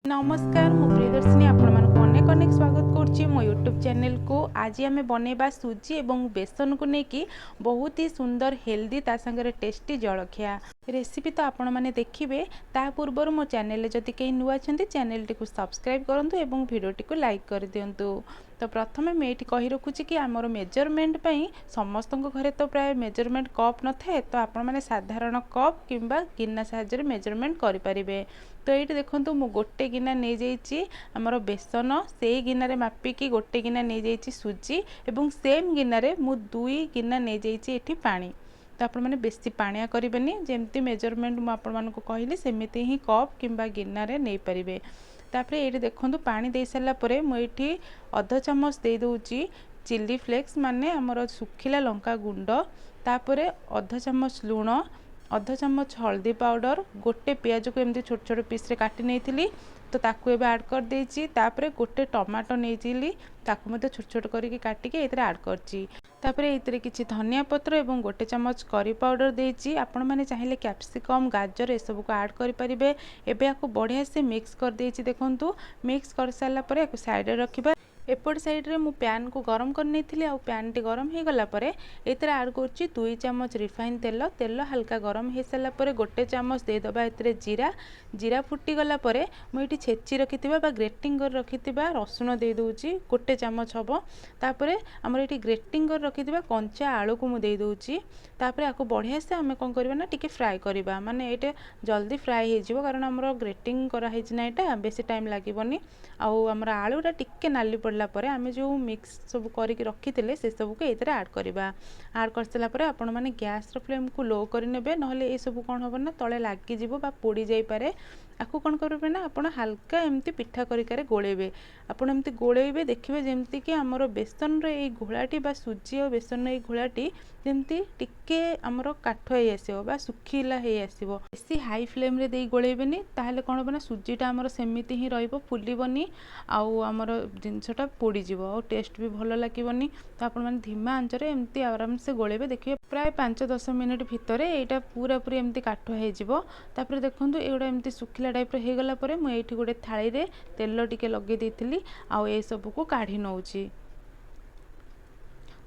नमस्कार मु प्रियदर्शिनी अनेक अनेक स्वागत करुच्ची मो यूट्यूब चैनल को। आज आम बनैबा सुजी एवं बेसन को लेकिन बहुत ही सुंदर हेल्दी ता संगे टेस्टी जलखिया रेसिपी तो आपण मैंने देखिए। ता पूर्व मो चैनल जदि कहीं नुआ चैनल टी सब्सक्राइब करूँ और भिडियोटी को लाइक कर दिंतु। तो प्रथम मैं ये कही रखुची कि आमर मेजरमेंट समस्त घरे तो प्राय मेजरमेंट कप न थाए, तो आपण मैंने साधारण कप किंबा गिना साहाय्य मेजरमेंट करें। तो ये देखो मु गोटे गिना नहीं जाइए आमर बेसन, से गिनारे मापिकी गोटे गिना नहीं जाइए सुजी एवं सेम गिनारे मु 2 गिना नहीं जाइए ये पानी। तो आपण मैंने बेसी पानिया करेंगे, जमती मेजरमेंट मुझे कहली सेमती ही कप किंबा गिनारे नहीं पारे। तापर ये देखो पानी दे सारापर मुझे अध चामच दे दूची चिली फ्लेक्स माने आमर सुखिला लंका गुंड, तापर अध चामच लुण, अध चामच हल्दी पाउडर, गोटे पियाज को एमती छोट छोट पीस रे काटी नहीं तो ताकू एबे ऐड कर देछि। तापर गोटे टमाटो नहीं ताकू मते छोट छोट करके काटिके एतरे ऐड करछि। तापर एतरे किछि धनिया पत्र एवं गोटे चमच करी पाउडर देछि। आपण माने चाहिले कैप्सिकम, गाजर ए सब को ऐड करि परिबे। एबे आकु बढ़िया से मिक्स कर देछि। देखंतु मिक्स कर साला परे आकु साइड रे रखिबा। एपट साइड रे मु पैन को गरम कर नहीं आउ पैन टी गरम हो गला परे एतरे ऐड करछि 2 चमच रिफाइन तेल। तेल हल्का गरम हो सारा परे गोटे चमच दे दबा एतरे जीरा। जीरा फुटी गला परे मु एटी छेची रखिथिबा बा ग्रेटिंग कर रखिथिबा रसुण दे दोछि गोटे चमच हबो। तापरे हमर एटी ग्रेटिंग कर रखिथिबा कंचा आलू को मु दे दोछि। तापरे आको बढ़िया से हमें कोन करबा ना टिके फ्राई करबा, माने एटे जल्दी फ्राई हे जिवो कारण हमर ग्रेटिंग करा हे ना एटा बेसी टाइम लागिबोनी। आउ हमर आलूटा टिके नाली पड़ला परे आमे जो मिक्स सब करके रखिथिले से सब को एतरे ऐड करबा। ऐड कर सला परे आपण माने गैस रो फ्लेम को लो कर नेबे, नहले ए सब कोन होबो ना तळे लागी जिवो बा पोड़ी जाई पारे। आकु कोन करबे ना आपण हल्का एमती पिठा करिकारे गोळेबे। आपण एमती गोळेबे देखिबे जेमती कि हमर बेसन रे ए घोळाटी बा सुजी और बेसन रे घोळाटी जेमती टिके हमर काठ हे आसीबो बा सुखिला हे आसीबो। बेसी हाई फ्लेम रे देई गोळेबेनी, ताहाले कोन होबो ना सुजीटा हमर सेमिति ही रहइबो, फुलीबोनी आउ हमर जिंसटा पोड़ी जिवो और टेस्ट भी भलो लागिबोनी। तो आपण माने धीमा आंच रे एमती आराम से गोळेबे। देखिए प्राय 5-10 मिनिट भितरे एटा पूरा पूरी एमती काठ हे जिवो। तापर देखंतु एगुडा एमती सुखिला टाइप रे हे गला परे मु एठी गोटे थाली रे तेल टिके लगे देथिली आउ ए सब को काढी नउची।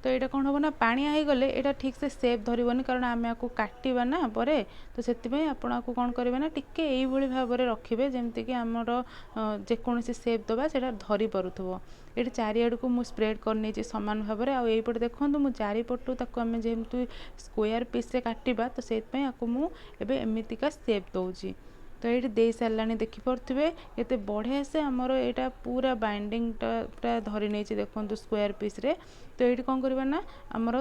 तो यहाँ कौन हम ना पानिया हो गले यहाँ ठीक से सेप धरबनी कारण आम आपको काटा ना परे। तो से आपको कौन करेंगे ना टिके यही भाव में रखिए जमती कि आमर जेकोसी सेप दबा से धरी पारुथबो। ये चारिआड़ को मुझे स्प्रेड कर सामान भाव में। आईपटे देखो मुझे चारिपटू आम जेमती स्क्वायर पीस से काटा तो से मुझे एमतीका सेप दूसरी। तो ये दे सारा देखिपे ये बढ़िया से आमर यहाँ पूरा बाइंडिंगटा पूरा धरी नहीं देखो स्क्वायर पीस रे। तो ये कौन करवा ना आमर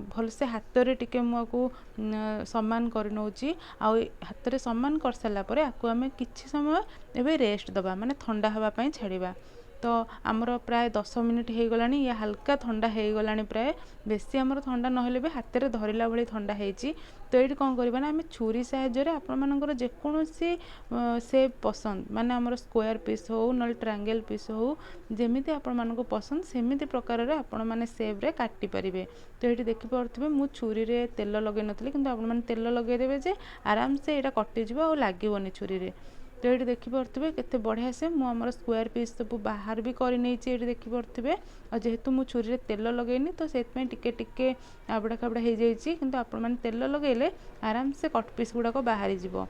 भल से हाथ रे टिके मुझको समान कर नौची। हाथ रे समान कर सारा पर आपको आम किछि समय एबे रेस्ट दबा माने ठंडा हवा पई छाड़ीबा। तो आमर प्राय 10 मिनिट हो गलानी, या हल्का ठंडा हो गलानी प्राय, बेसी आमर ठंडा नहले भी हाथ रे धरला भली ठंडा होईची। तो ये कौन करवा ना आम छुरी साहाय्य आपण मानकर जेकोसी सेप पसंद माने आमर स्क्वायर पीस हो न ट्रायंगल पीस हो जेमिति आपण मानको पसंद सेमिति प्रकार रे आपण माने सेप रे काटी परिबे। तो ये देखि परथिबे मु छुरी रे तेल लगे नथली, किंतु आपण माने तेल लगे देबे जे आराम से एटा कटि जिवो आ लागिवोनी छुरी रे। तो ये देखिपे केते बढ़िया से मुझे स्क्वायर पीस सब बाहर भी कर नहीं देखिपे। और जेहेतु मु छुरी रे तेल लगेनी तो से टिके टिके आबड़ा खाबड़ा हो जाइए, किंतु आपण माने तेल लगेले आराम से कट पीस गुड़ाक बाहरी जिवो।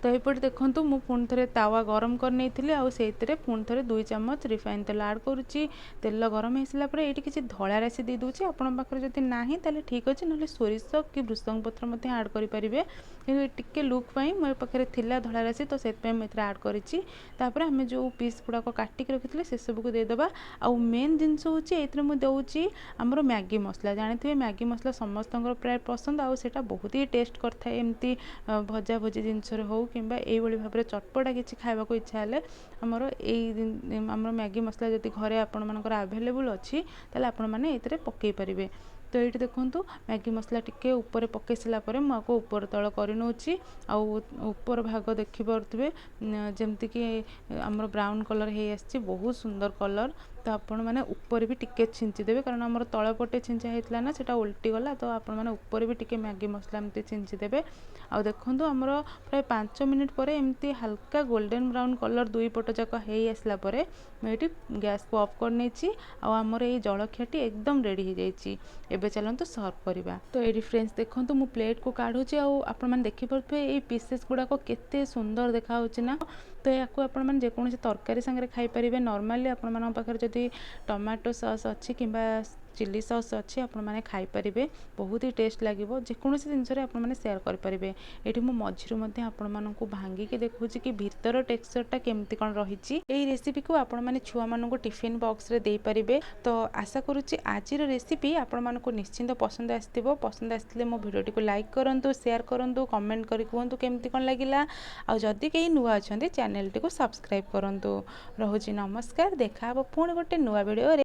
तो यपटे देखो मु पुणी थे तावा गरम कर नहीं आउ से पुणी थे 2 चमच रिफाइन तेल ऐड करुच्ची। तेल गरम हो सारा ये किसी धला राशि दे दूसरी, आपण पाखे जब ना ताले ठीक अच्छे, ना सोरिष कि भृसंग पत्र ऐड करेंगे कि टिके लुक मो पाखे थिला धला राशि तो से ऐड करी। आम जो पीस गुड़ाक काटिक रखी से सबको देदेबा। आउ मेन जिनस हूँ ये दूसरी आमर मैगी मसला, जानी मैगी मसला समस्त प्राय पसंद आउटा बहुत ही टेस्ट करता एमती भजा भजी जिनस हो किंबा एभली भाव में चटपटा किसी खावा को इच्छा है आमर आमर मैगी मसला जब घरे आपण मानकर अवेलेबल अच्छी ताले आपण माने एतरे पकई पारिबे। तो ये देखो मैगी मसला टिके ऊपर पकई सारापर मुझे ऊपर तल कर नौची। ऊपर भाग देखिपे जमती कि आमर ब्राउन कलर हो आसी बहुत सुंदर कलर। तो आपण मैंने ऊपर भी टिके छिंचीदेवे कारण आम तल पटे छिंचा होता ना सेटा उल्टी गला तो आपण मैंने ऊपर भी टिके मैगी मसला एमती छिंचीदेवे। आ देखो आमर प्राय 5 मिनिट पर एमती हल्का गोल्डन ब्राउन कलर दुई पट जाक हो आसला मुझे गैस को ऑफ कर नहीं आमर ये जलखियाटी एकदम रेडी हो जाइए। एबे चलते सर्व करवा। तो ये फ्रेंड्स देखो मु प्लेट को काढ़ुची आपने देखिपे ये पीसेस गुड़ाक केते सुंदर देखा ना। तो या आपण जेकोसी तरकारी सागर खाईपारे नॉर्मली आपण पाखे जदि टमाटो सॉस अच्छी कि चिली सॉस अच्छी आपण मैंने खाईपारे बहुत ही टेस्ट लगे जेकोसी जिनस आपने सेयार करेंगे। ये मझिरू आपण मानक भांगिकी देखा कि भीतर टेक्सचरटा केमती कौन रही। यही रेसिपी को आपण मैंने छुआ मानक टिफिन बॉक्स रे दे पारिबे। तो आशा करुच्ची आज रेसिपी आपण मानक निश्चिंत पसंद आसथिबो। पसंद आसथिले मो भिडियोटी को लाइक करंतु, शेयर करंतु, कमेंट करी कहतु केमती कौन लगिला। आ जदि केही नुआ अछंती चैनल टी को सब्सक्राइब करंतु। रहुची नमस्कार, देखा पुणी गोटे नुआ वीडियो रे।